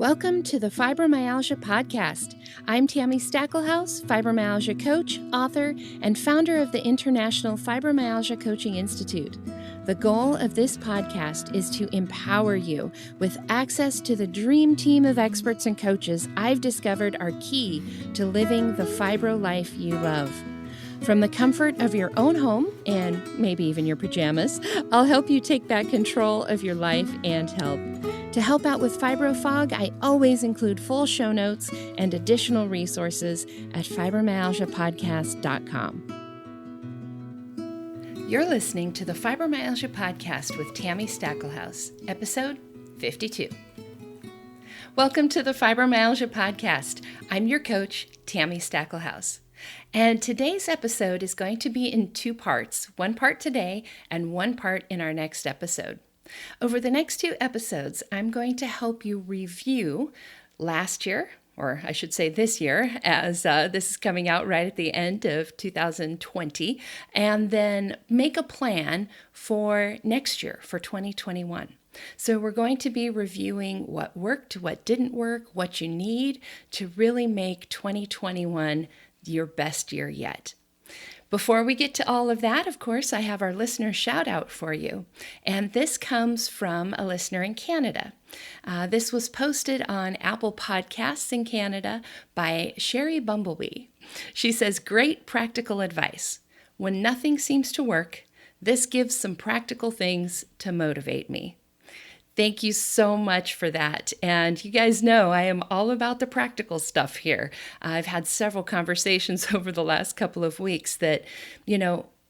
Welcome to the Fibromyalgia Podcast. I'm Tami Stackelhaus, fibromyalgia coach, author, and founder of the International Fibromyalgia Coaching Institute. The goal of this podcast is to empower you with access to the dream team of experts and coaches I've discovered are key to living the fibro life you love. From the comfort of your own home, and maybe even your pajamas, I'll help you take back control of your life and health. To help out with FibroFog, I always include full show notes and additional resources at fibromyalgiapodcast.com. You're listening to the Fibromyalgia Podcast with Tami Stackelhaus, episode 52. Welcome to the Fibromyalgia Podcast. I'm your coach, Tami Stackelhaus. And today's episode is going to be in two parts, one part today and one part in our next episode. Over the next two episodes, I'm going to help you review last year, or I should say this year, as this is coming out right at the end of 2020, and then make a plan for next year, for 2021. So we're going to be reviewing what worked, what didn't work, what you need to really make 2021 your best year yet. Before we get to all of that, of course, I have our listener shout out for you. And this comes from a listener in Canada. This was posted on Apple Podcasts in Canada by Sherry Bumblebee. She says, great practical advice. When nothing seems to work, this gives some practical things to motivate me. Thank you so much for that. And you guys know I am all about the practical stuff here. I've had several conversations over the last couple of weeks that,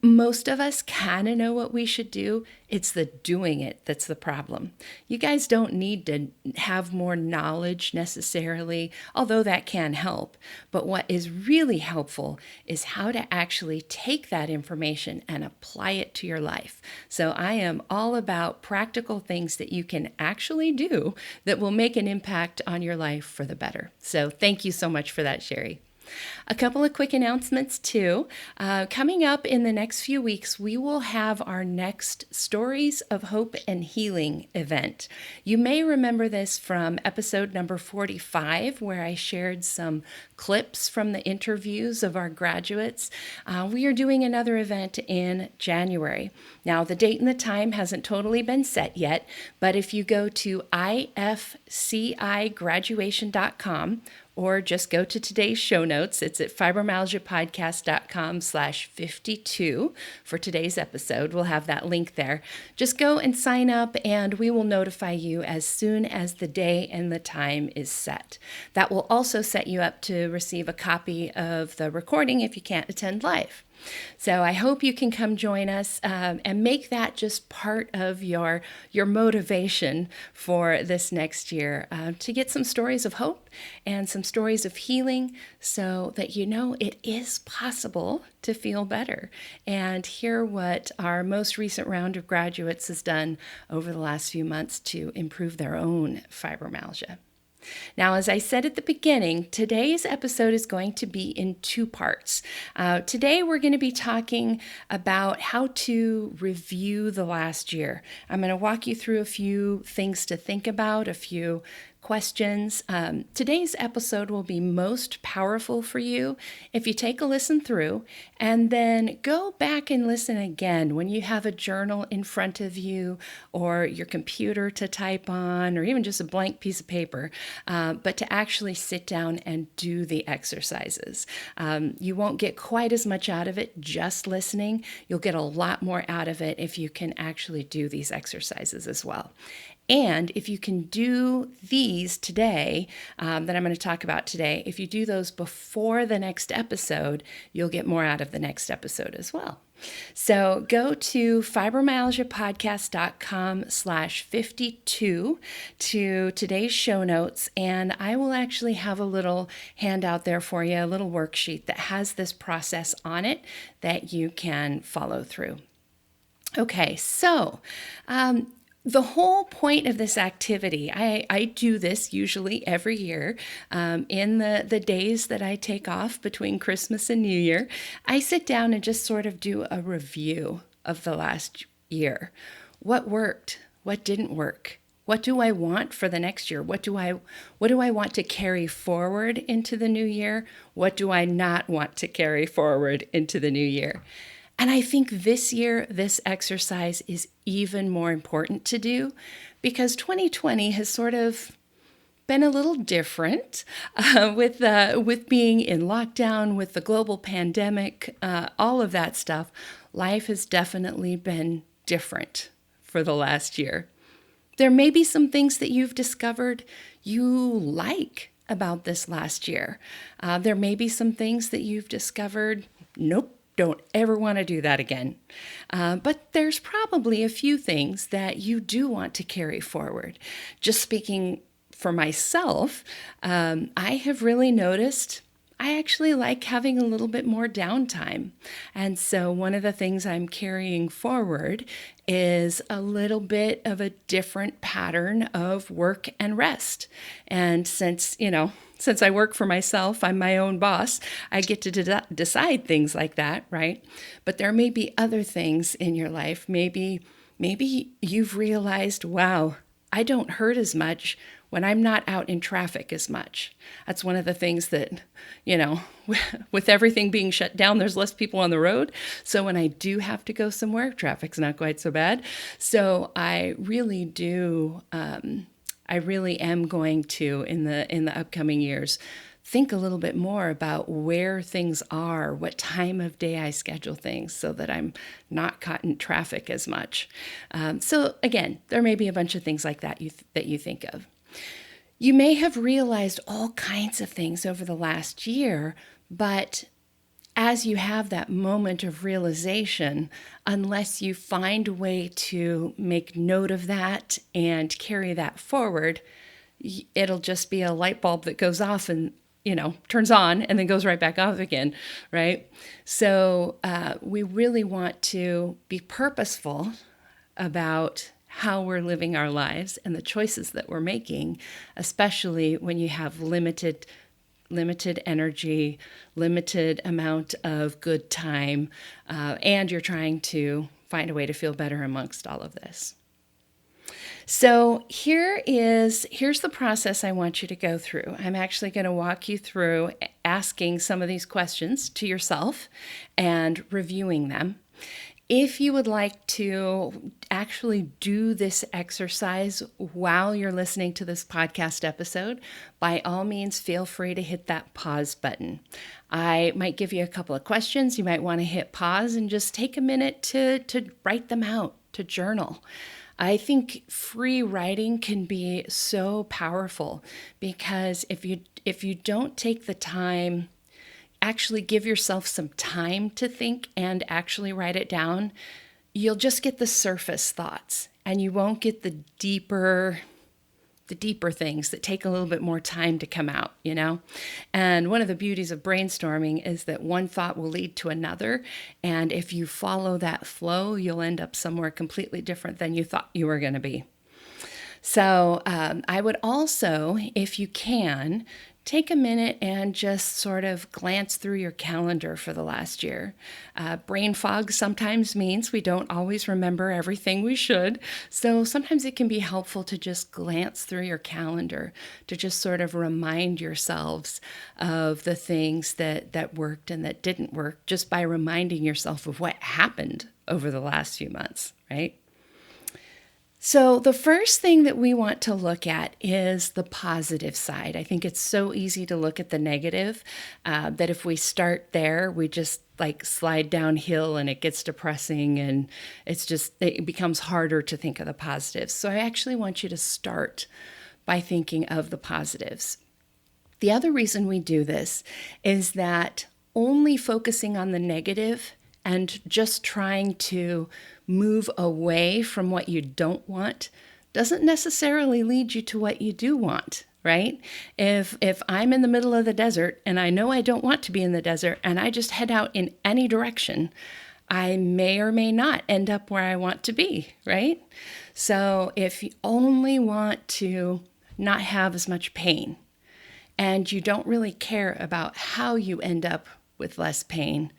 most of us kind of know what we should do. It's the doing it that's the problem. You guys don't need to have more knowledge necessarily, although that can help. But what is really helpful is how to actually take that information and apply it to your life. So I am all about practical things that you can actually do that will make an impact on your life for the better. So thank you so much for that, Sherry. A couple of quick announcements too. Coming up in the next few weeks, we will have our next Stories of Hope and Healing event. You may remember this from episode number 45, where I shared some clips from the interviews of our graduates. We are doing another event in January. Now, the date and the time hasn't totally been set yet, but if you go to ifcigraduation.com, or just go to today's show notes. It's at fibromyalgiapodcast.com/52 for today's episode. We'll have that link there. Just go and sign up and we will notify you as soon as the day and the time is set. That will also set you up to receive a copy of the recording if you can't attend live. So I hope you can come join us and make that just part of your motivation for this next year to get some stories of hope and some stories of healing so that you know it is possible to feel better and hear what our most recent round of graduates has done over the last few months to improve their own fibromyalgia. Now, as I said at the beginning, today's episode is going to be in two parts. Today, we're going to be talking about how to review the last year. I'm going to walk you through a few things to think about, a few questions. Today's episode will be most powerful for you if you take a listen through and then go back and listen again when you have a journal in front of you or your computer to type on or even just a blank piece of paper, but to actually sit down and do the exercises. You won't get quite as much out of it just listening. You'll get a lot more out of it if you can actually do these exercises as well. And if you can do these today, that I'm going to talk about today, if you do those before the next episode, you'll get more out of the next episode as well. So go to fibromyalgiapodcast.com/52 to today's show notes, and I will actually have a little handout there for you, a little worksheet that has this process on it that you can follow through. Okay, so the whole point of this activity, I do this usually every year in the days that I take off between Christmas and New Year. I sit down and just sort of do a review of the last year. What worked? What didn't work? What do I want for the next year? What do I want to carry forward into the new year? What do I not want to carry forward into the new year? And I think this year, this exercise is even more important to do because 2020 has sort of been a little different with being in lockdown, with the global pandemic, all of that stuff. Life has definitely been different for the last year. There may be some things that you've discovered you like about this last year. There may be some things that you've discovered, nope, don't ever want to do that again. But there's probably a few things that you do want to carry forward. Just speaking for myself, I have really noticed I actually like having a little bit more downtime. And so one of the things I'm carrying forward is a little bit of a different pattern of work and rest. And since I work for myself, I'm my own boss, I get to decide things like that, right? But there may be other things in your life. Maybe you've realized, wow, I don't hurt as much when I'm not out in traffic as much. That's one of the things that, with everything being shut down, there's less people on the road. So when I do have to go somewhere, traffic's not quite so bad. So I really am going to, in the upcoming years, think a little bit more about where things are, what time of day I schedule things so that I'm not caught in traffic as much. So again, there may be a bunch of things like that that you think of. You may have realized all kinds of things over the last year, but as you have that moment of realization, unless you find a way to make note of that and carry that forward, it'll just be a light bulb that goes off and turns on and then goes right back off again, right? So we really want to be purposeful about how we're living our lives and the choices that we're making, especially when you have limited energy, limited amount of good time, and you're trying to find a way to feel better amongst all of this. So here's the process I want you to go through. I'm actually going to walk you through asking some of these questions to yourself and reviewing them. If you would like to actually do this exercise while you're listening to this podcast episode, by all means, feel free to hit that pause button. I might give you a couple of questions. You might want to hit pause and just take a minute to write them out, to journal. I think free writing can be so powerful because if you don't take the time, actually give yourself some time to think and actually write it down, you'll just get the surface thoughts and you won't get the deeper things that take a little bit more time to come out, And one of the beauties of brainstorming is that one thought will lead to another. And if you follow that flow, you'll end up somewhere completely different than you thought you were going to be. So I would also, if you can, take a minute and just sort of glance through your calendar for the last year. Brain fog sometimes means we don't always remember everything we should. So sometimes it can be helpful to just glance through your calendar to just sort of remind yourselves of the things that worked and that didn't work just by reminding yourself of what happened over the last few months, right? So the first thing that we want to look at is the positive side. I think it's so easy to look at the negative that if we start there, we just slide downhill and it gets depressing and it becomes harder to think of the positives. So I actually want you to start by thinking of the positives. The other reason we do this is that only focusing on the negative and just trying to move away from what you don't want doesn't necessarily lead you to what you do want, right? If I'm in the middle of the desert and I know I don't want to be in the desert and I just head out in any direction, I may or may not end up where I want to be, right? So if you only want to not have as much pain and you don't really care about how you end up with less pain,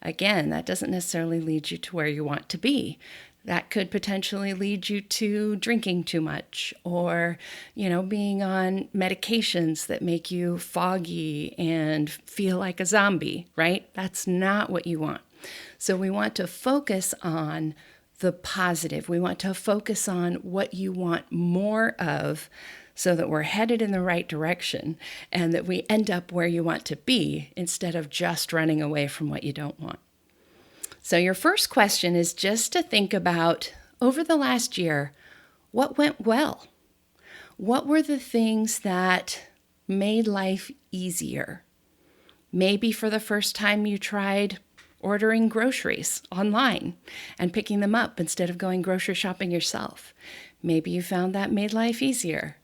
again, that doesn't necessarily lead you to where you want to be. That could potentially lead you to drinking too much or, being on medications that make you foggy and feel like a zombie, right? That's not what you want. So we want to focus on the positive. We want to focus on what you want more of so that we're headed in the right direction and that we end up where you want to be instead of just running away from what you don't want. So your first question is just to think about, over the last year, what went well? What were the things that made life easier? Maybe for the first time you tried ordering groceries online and picking them up instead of going grocery shopping yourself. Maybe you found that made life easier.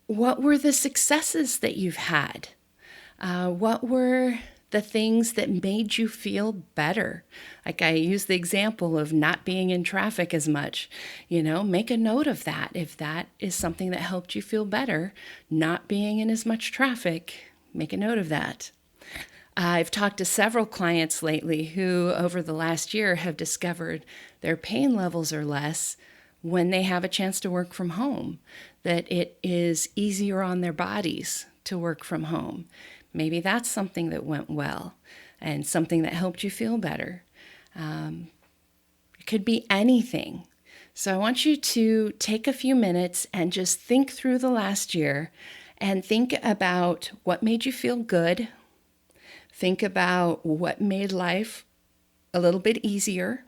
What were the successes that you've had? What were the things that made you feel better? Like I use the example of not being in traffic as much. Make a note of that. If that is something that helped you feel better, not being in as much traffic, make a note of that. I've talked to several clients lately who over the last year have discovered their pain levels are less when they have a chance to work from home, that it is easier on their bodies to work from home. Maybe that's something that went well and something that helped you feel better. It could be anything. So I want you to take a few minutes and just think through the last year and think about what made you feel good. Think about what made life a little bit easier.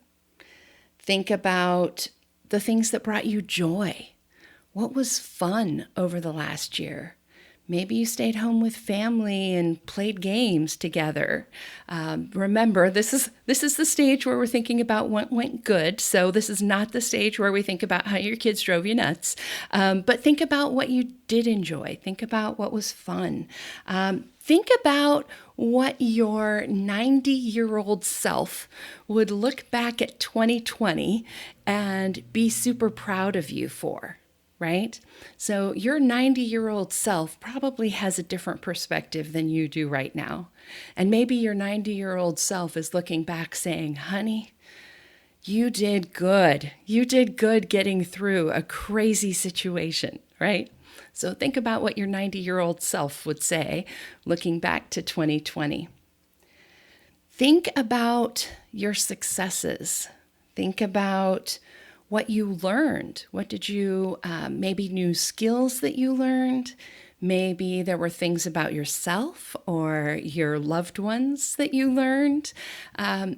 Think about the things that brought you joy. What was fun over the last year? Maybe you stayed home with family and played games together. Remember, this is the stage where we're thinking about what went good. So this is not the stage where we think about how your kids drove you nuts. But think about what you did enjoy. Think about what was fun. Think about what your 90-year-old self would look back at 2020 and be super proud of you for. Right? So your 90-year-old self probably has a different perspective than you do right now. And maybe your 90-year-old self is looking back saying, honey, you did good. You did good getting through a crazy situation, right? So think about what your 90-year-old self would say looking back to 2020. Think about your successes. Think about what you learned. What did you, maybe new skills that you learned? Maybe there were things about yourself or your loved ones that you learned.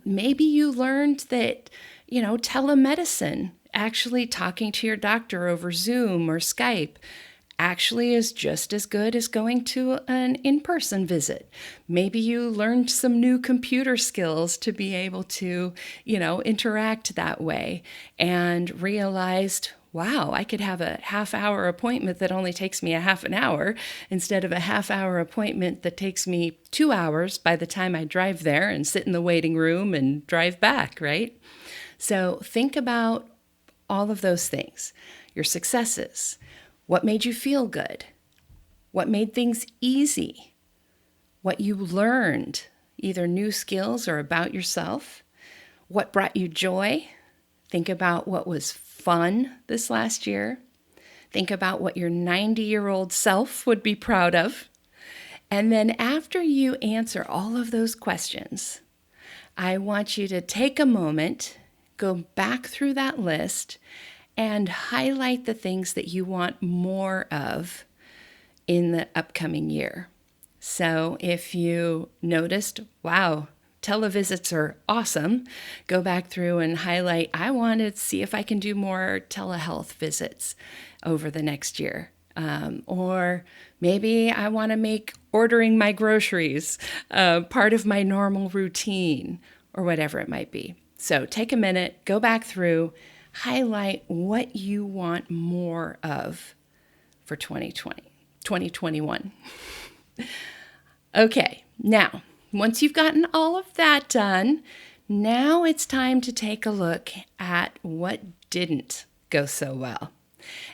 Maybe you learned that, telemedicine, actually talking to your doctor over Zoom or Skype, actually is just as good as going to an in-person visit. Maybe you learned some new computer skills to be able to, interact that way and realized, wow, I could have a half-hour appointment that only takes me a half an hour instead of a half-hour appointment that takes me 2 hours by the time I drive there and sit in the waiting room and drive back, right? So think about all of those things, your successes. What made you feel good? What made things easy? What you learned, either new skills or about yourself? What brought you joy? Think about what was fun this last year. Think about what your 90-year-old self would be proud of. And then after you answer all of those questions, I want you to take a moment, go back through that list, and highlight the things that you want more of in the upcoming year. So if you noticed, wow, televisits are awesome, go back through and highlight, I want to see if I can do more telehealth visits over the next year. Or maybe I want to make ordering my groceries part of my normal routine, or whatever it might be. So take a minute, go back through, highlight what you want more of for 2021. Okay, now, once you've gotten all of that done, now it's time to take a look at what didn't go so well.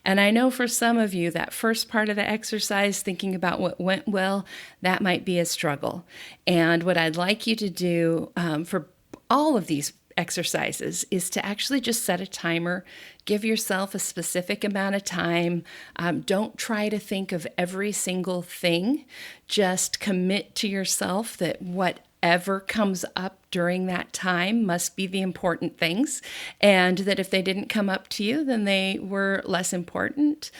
And I know for some of you, that first part of the exercise, thinking about what went well, that might be a struggle. And what I'd like you to do for all of these exercises is to actually just set a timer, give yourself a specific amount of time. Don't try to think of every single thing. Just commit to yourself that whatever comes up during that time must be the important things, and that if they didn't come up to you, then they were less important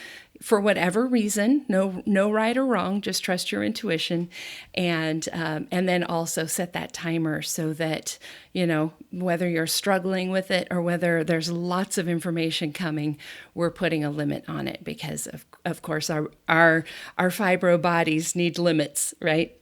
for whatever reason. No right or wrong, just trust your intuition. And then also set that timer so that, whether you're struggling with it or whether there's lots of information coming, we're putting a limit on it, because of course our fibro bodies need limits, right?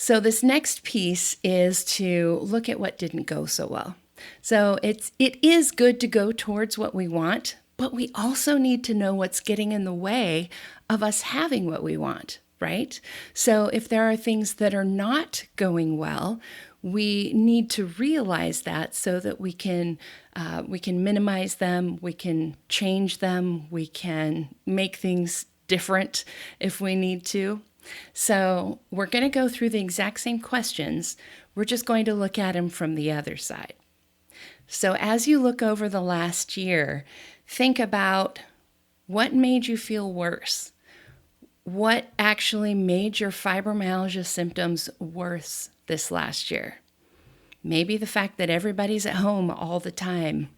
So this next piece is to look at what didn't go so well. So it is good to go towards what we want, but we also need to know what's getting in the way of us having what we want, right? So if there are things that are not going well, we need to realize that so that we can minimize them, we can change them, we can make things different if we need to. So we're going to go through the exact same questions. We're just going to look at them from the other side. So as you look over the last year, think about what made you feel worse. What actually made your fibromyalgia symptoms worse this last year? Maybe the fact that everybody's at home all the time,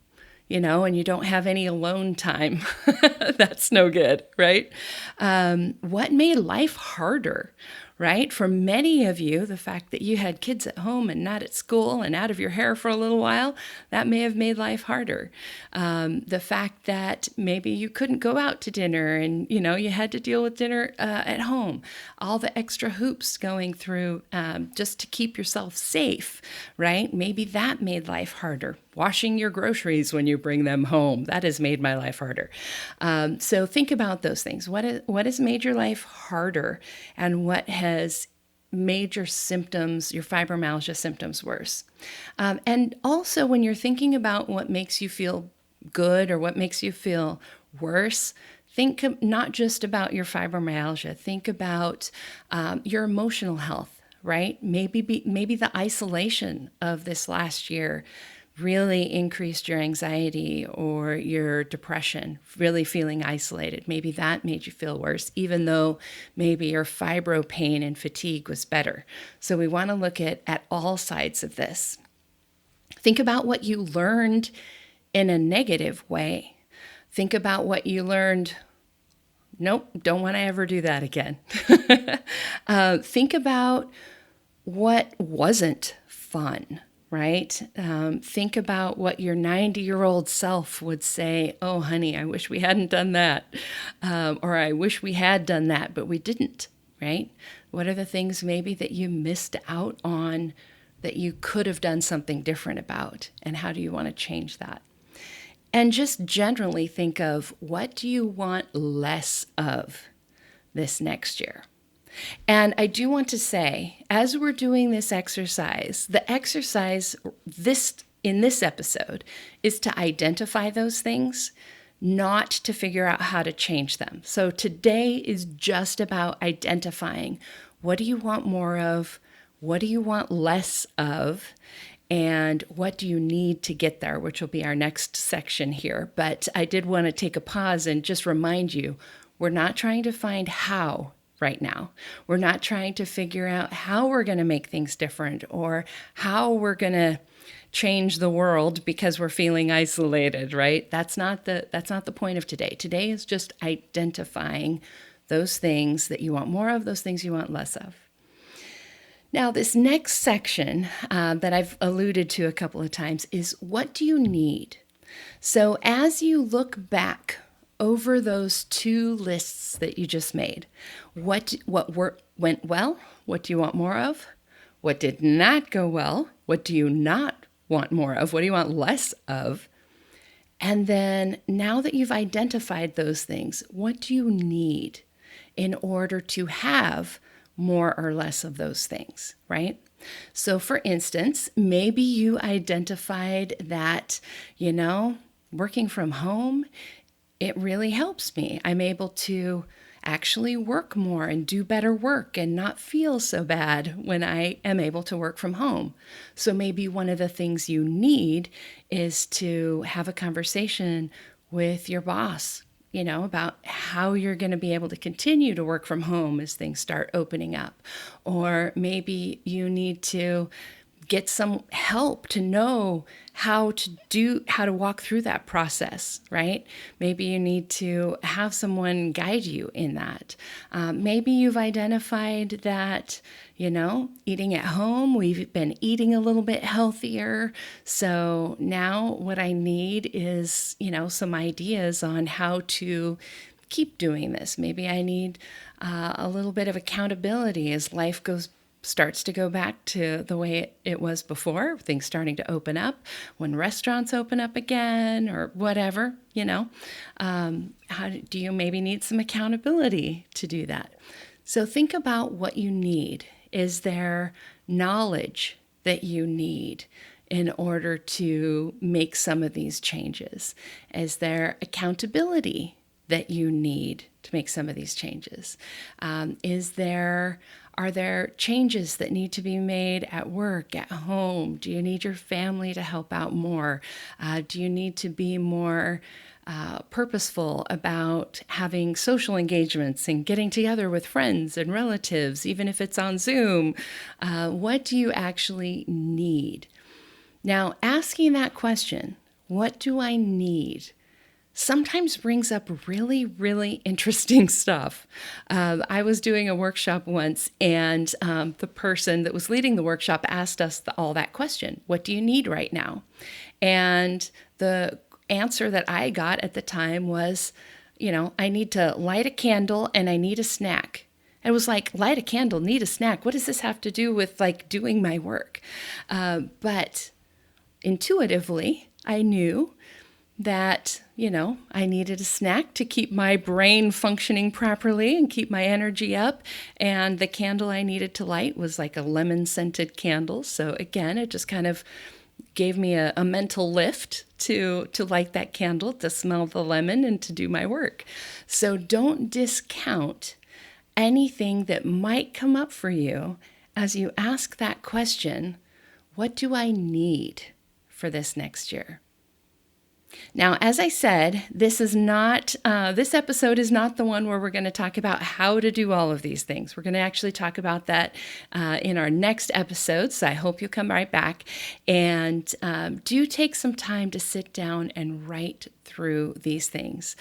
and you don't have any alone time. That's no good, right? What made life harder, right? For many of you, the fact that you had kids at home and not at school and out of your hair for a little while, that may have made life harder. The fact that maybe you couldn't go out to dinner and, you had to deal with dinner at home. All the extra hoops going through just to keep yourself safe, right? Maybe that made life harder. Washing your groceries when you bring them home, that has made my life harder. So think about those things. What has made your life harder, and what has made your symptoms, your fibromyalgia symptoms, worse? And also, when you're thinking about what makes you feel good or what makes you feel worse, think not just about your fibromyalgia. Think about your emotional health, right? Maybe the isolation of this last year really increased your anxiety or your depression, really feeling isolated. Maybe that made you feel worse, even though maybe your fibro pain and fatigue was better. So we want to look at all sides of this. Think about what you learned in a negative way. Think about what you learned, nope, don't want to ever do that again. Think about what wasn't fun. Right? Think about what your 90-year-old self would say, oh, honey, I wish we hadn't done that. Or I wish we had done that, but we didn't, right? What are the things maybe that you missed out on that you could have done something different about? And how do you want to change that? And just generally think of, what do you want less of this next year? And I do want to say, as we're doing this exercise, the exercise in this episode is to identify those things, not to figure out how to change them. So today is just about identifying, what do you want more of? What do you want less of? And what do you need to get there, which will be our next section here. But I did want to take a pause and just remind you, we're not trying to find how right now. We're not trying to figure out how we're going to make things different or how we're going to change the world because we're feeling isolated, right? That's not the point of today. Today is just identifying those things that you want more of, those things you want less of. Now, this next section that I've alluded to a couple of times is, what do you need? So as you look back over those two lists that you just made, what went well? What do you want more of? What did not go well? What do you not want more of? What do you want less of? And then now that you've identified those things, what do you need in order to have more or less of those things, right? So for instance, maybe you identified that, working from home, it really helps me. I'm able to actually work more and do better work and not feel so bad when I am able to work from home. So maybe one of the things you need is to have a conversation with your boss, about how you're going to be able to continue to work from home as things start opening up. Or maybe you need to get some help to know how to walk through that process, right? Maybe you need to have someone guide you in that. Maybe you've identified that, eating at home, we've been eating a little bit healthier. So now what I need is, some ideas on how to keep doing this. Maybe I need a little bit of accountability as life starts to go back to the way it was before, things starting to open up, when restaurants open up again or whatever, how do you maybe need some accountability to do that? So think about what you need. Is there knowledge that you need in order to make some of these changes? Is there accountability that you need to make some of these changes? Are there changes that need to be made at work, at home? Do you need your family to help out more? Do you need to be more purposeful about having social engagements and getting together with friends and relatives, even if it's on Zoom? What do you actually need? Now, asking that question, what do I need, sometimes brings up really, really interesting stuff. I was doing a workshop once, and the person that was leading the workshop asked us all that question: what do you need right now? And the answer that I got at the time was, I need to light a candle and I need a snack. I was like, light a candle, need a snack. What does this have to do with doing my work? But intuitively, I knew that, I needed a snack to keep my brain functioning properly and keep my energy up. And the candle I needed to light was like a lemon-scented candle. So again, it just kind of gave me a mental lift to light that candle, to smell the lemon, and to do my work. So don't discount anything that might come up for you as you ask that question: what do I need for this next year? Now, as I said, this episode is not the one where we're going to talk about how to do all of these things. We're going to actually talk about that in our next episode. So I hope you'll come right back, and do take some time to sit down and write through these things.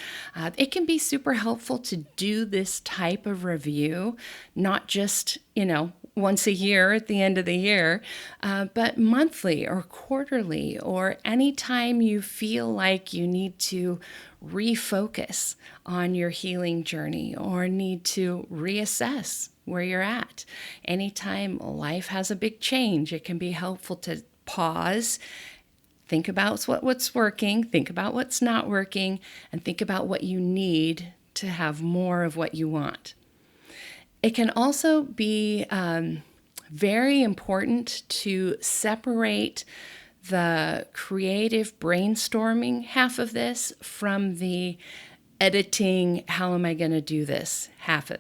It can be super helpful to do this type of review, not just, once a year at the end of the year, but monthly or quarterly, or anytime you feel like you need to refocus on your healing journey or need to reassess where you're at. Anytime life has a big change, it can be helpful to pause, think about what's working, think about what's not working, and think about what you need to have more of what you want. It can also be very important to separate the creative brainstorming half of this from the editing, how am I going to do this half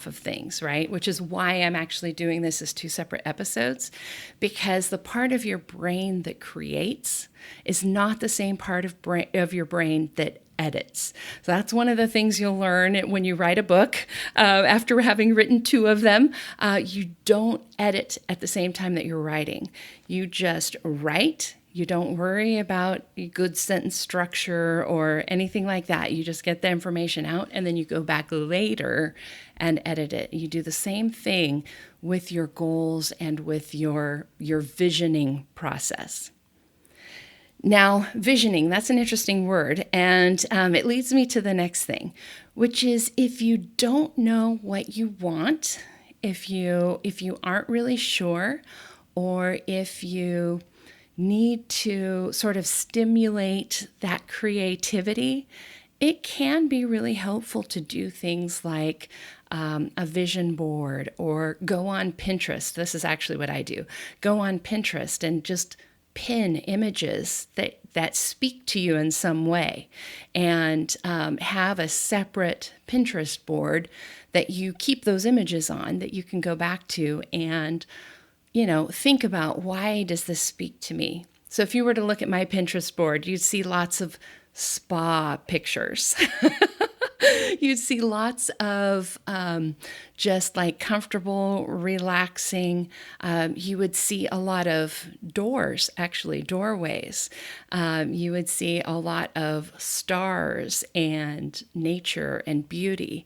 of things, right? Which is why I'm actually doing this as two separate episodes, because the part of your brain that creates is not the same part of your brain that edits. So that's one of the things you'll learn when you write a book. After having written 2 of them, you don't edit at the same time that you're writing. You just write. You don't worry about good sentence structure or anything like that. You just get the information out, and then you go back later and edit it. You do the same thing with your goals and with your visioning process. Now, visioning, that's an interesting word, and it leads me to the next thing, which is if you don't know what you want, if you aren't really sure, or if you need to sort of stimulate that creativity, it can be really helpful to do things like a vision board, or go on Pinterest. This is actually what I do. Go on Pinterest and just pin images that speak to you in some way, and have a separate Pinterest board that you keep those images on that you can go back to and, think about, why does this speak to me? So if you were to look at my Pinterest board, you'd see lots of spa pictures. You'd see lots of just like comfortable, relaxing. You would see a lot of doors, actually, doorways. You would see a lot of stars and nature and beauty.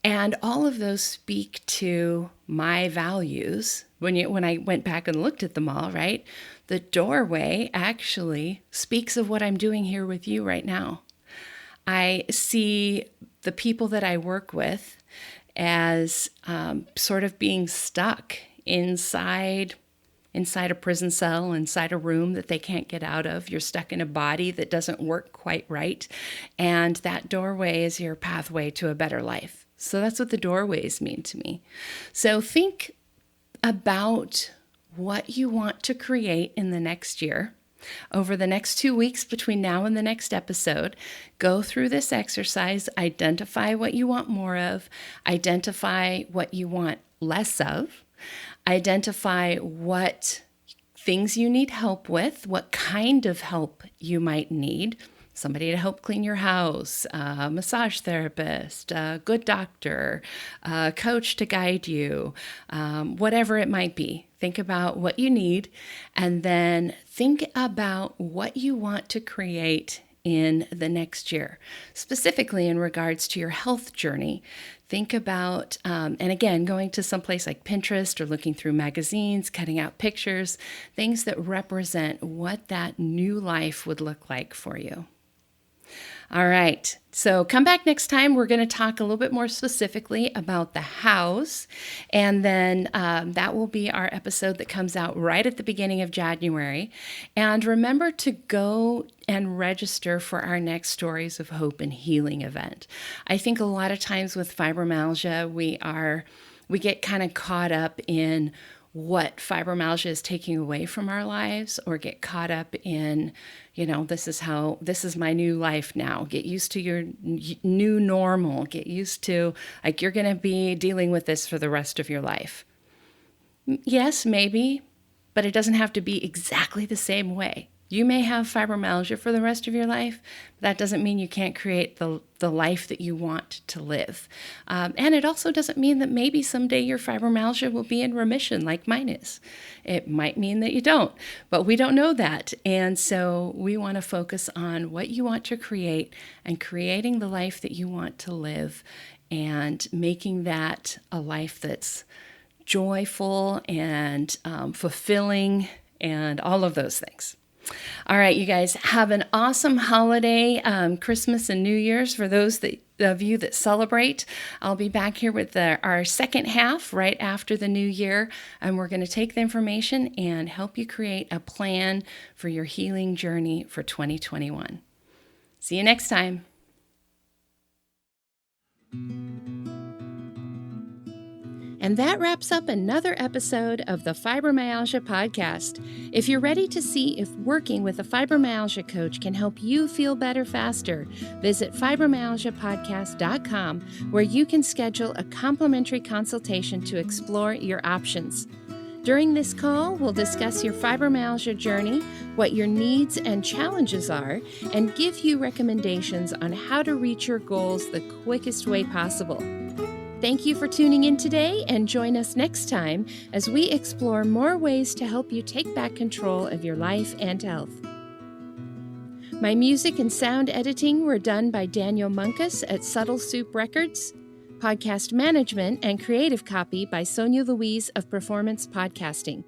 And all of those speak to my values. When I went back and looked at them all, right? The doorway actually speaks of what I'm doing here with you right now. I see the people that I work with as sort of being stuck inside a prison cell, inside a room that they can't get out of. You're stuck in a body that doesn't work quite right. And that doorway is your pathway to a better life. So that's what the doorways mean to me. So think about what you want to create in the next year. Over the next 2 weeks between now and the next episode, go through this exercise, identify what you want more of, identify what you want less of, identify what things you need help with, what kind of help you might need. Somebody to help clean your house, a massage therapist, a good doctor, a coach to guide you, whatever it might be. Think about what you need, and then think about what you want to create in the next year, specifically in regards to your health journey. Think about, and again, going to someplace like Pinterest or looking through magazines, cutting out pictures, things that represent what that new life would look like for you. All right, so come back next time. We're going to talk a little bit more specifically about the house, and then that will be our episode that comes out right at the beginning of January. And remember to go and register for our next Stories of Hope and Healing event. I think a lot of times with fibromyalgia, we get kind of caught up in what fibromyalgia is taking away from our lives, or get caught up in, this is my new life now. Get used to your new normal. Get used to, like, you're going to be dealing with this for the rest of your life. Yes, maybe, but it doesn't have to be exactly the same way. You may have fibromyalgia for the rest of your life, but that doesn't mean you can't create the life that you want to live. And it also doesn't mean that maybe someday your fibromyalgia will be in remission like mine is. It might mean that you don't, but we don't know that. And so we want to focus on what you want to create and creating the life that you want to live, and making that a life that's joyful and fulfilling and all of those things. All right, you guys, have an awesome holiday, Christmas and New Year's for those of you that celebrate. I'll be back here with our second half right after the new year, and we're going to take the information and help you create a plan for your healing journey for 2021. See you next time. And that wraps up another episode of the Fibromyalgia Podcast. If you're ready to see if working with a fibromyalgia coach can help you feel better faster, visit fibromyalgiapodcast.com, where you can schedule a complimentary consultation to explore your options. During this call, we'll discuss your fibromyalgia journey, what your needs and challenges are, and give you recommendations on how to reach your goals the quickest way possible. Thank you for tuning in today, and join us next time as we explore more ways to help you take back control of your life and health. My music and sound editing were done by Daniel Munkus at Subtle Soup Records. Podcast management and creative copy by Sonia Louise of Performance Podcasting.